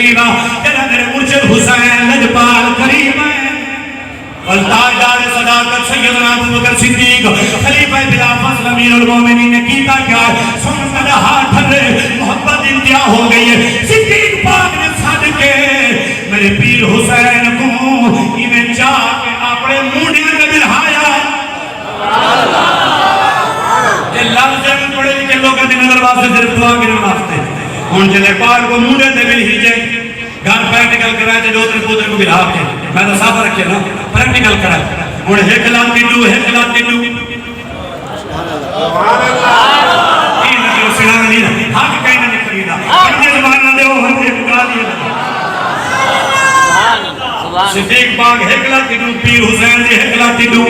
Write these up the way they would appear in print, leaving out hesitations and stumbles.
قریب جنہ میرے مرشد حسین لجپال قریب ہے اور تاجدار صداقت سیدنا ابو بکر صدیق خلیفہ بلا فضل امیر المومنین نے کیتا کیا سنت ہاتھ ٹھرے محبت انتہا ہو گئی ہے صدیق پاک نے صدقے میرے پیر حسین کو انہیں چاہ کے اپنے موڈے میں بلہایا یہ لفظ میں پڑے لکھے لوگوں کی نظر واسطے صرف دعا کے واسطے ان چلے پاک کو موڈے سے مل ہی جائے گھر پریکٹیکل کرائے تھے دوتر پوتر کو بلہا کے میں تو صاف رکھے نا پریکٹیکل کرائے اور ایک لاکھ ٹنڈو حق کہیں نہ نکلی دا ہم یہ زمانہ دے وہ ہم یہ بکا دیا صدیق پاک ایک لاکھ ٹنڈو پیر حسین دے ایک لاکھ ٹنڈو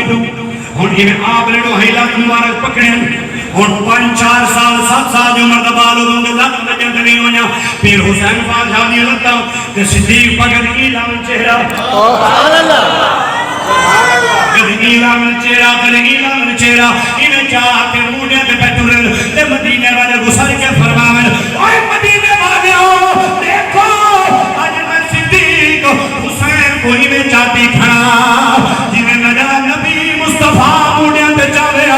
ہن انہیں آپ لیڑو ہیلہ مبارک پکڑے ہن 5-4 سال 7 سال جو مردبہ لوگوں کے لگ نجد نہیں ہویا پیر حسین پاک جانے لگتا کہ صدیق پاک ایلام چہرہ ایلام چہرہ انہیں چاہ کے موڑے پہ پیٹورن تے مدینے والے گسر کے فرماویں اوہ مدینے والے ہو دیکھو آج میں صدیق حسین کو انہیں چاہتی کھڑا جنہیں نجا نبی مصطفیٰ موڑے پہ چاہے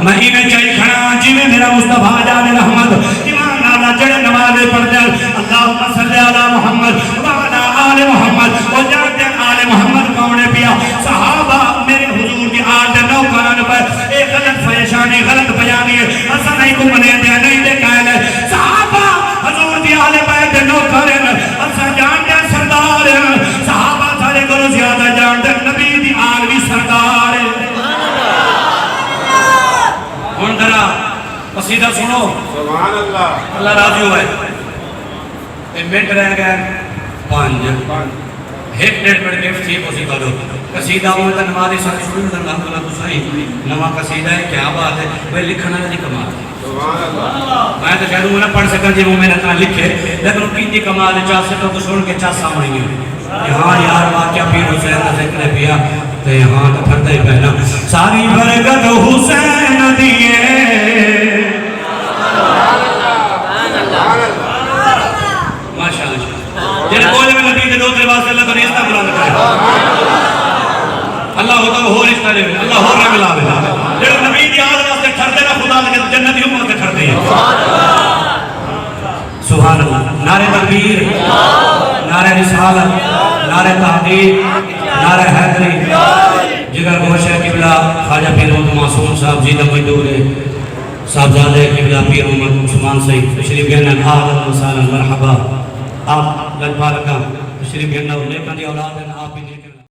میں انہیں چاہی کھڑا جی میں میرا مصطفیٰ جان رحمت ایمان آلہ جڑے نمازے پڑھ جائے اللہم صلی اللہ محمد وعلا آل محمد اور جانتے آل محمد کونے پیا صحابہ میرے حضور کی آل نو قرآن پر ایک غلط فیشانی غلط بیانی ہے ایسا نہیں کو منے دیا نہیں دے کہہ لے صحابہ حضور کی آل بیت نو قرآن ایسا جانتے سردار ہیں صحابہ سارے کرو زیادہ جانتے نبی دی آل بھی سردار ہے کون درہ قصیدہ سنو سبحان اللہ اللہ راضی ہوئے ایک منٹ رہ گئے 5 ایک ڈیٹ پر گفٹ تھی اسی کا دو قصیدہ ہوئے تھا نمازی ساتھ شروع میں الحمدللہ تو صحیح نما قصیدہ ہے کیا بات ہے وہ لکھنا نہیں کمال سبحان اللہ میں تو شاید میں پڑھ سکا جی وہ میں نے لکھے لیکن وہ کتنی کمال ہے چاہ سکتا تو سن کے چاہ سامنے گئے یہاں یار واقعہ پیر حسین کا ذکر پیا تو یہاں تو پھرتا ہی پہنا ساری برکت حسین دیئے جنہیں بولے میں نبی کے دوسرے واسطے اللہ کا رشتہ بلند کرے اللہ ہوتا وہ ہو رشتہ لے اللہ ہو رنگ لاوے جنہیں نبی کی آدھ واسطے ٹھرتے نا خدا لگے جنتی امت کے ٹھرتے ہیں سبحان اللہ نعرہ تکبیر نعرہ رسالت نعرہ تحقیق نعرہ حیدری جگر گوشہ قبلہ خواجہ پیر محمد معصوم صاحب زیدہ مجدور صاحبزادہ قبلہ پیر محمد عثمان صحیح تشریف گہنا آہلا و سالا مرحبا آپ لجپال کا تشریف گہنا اور لیکن دی اولاد ہے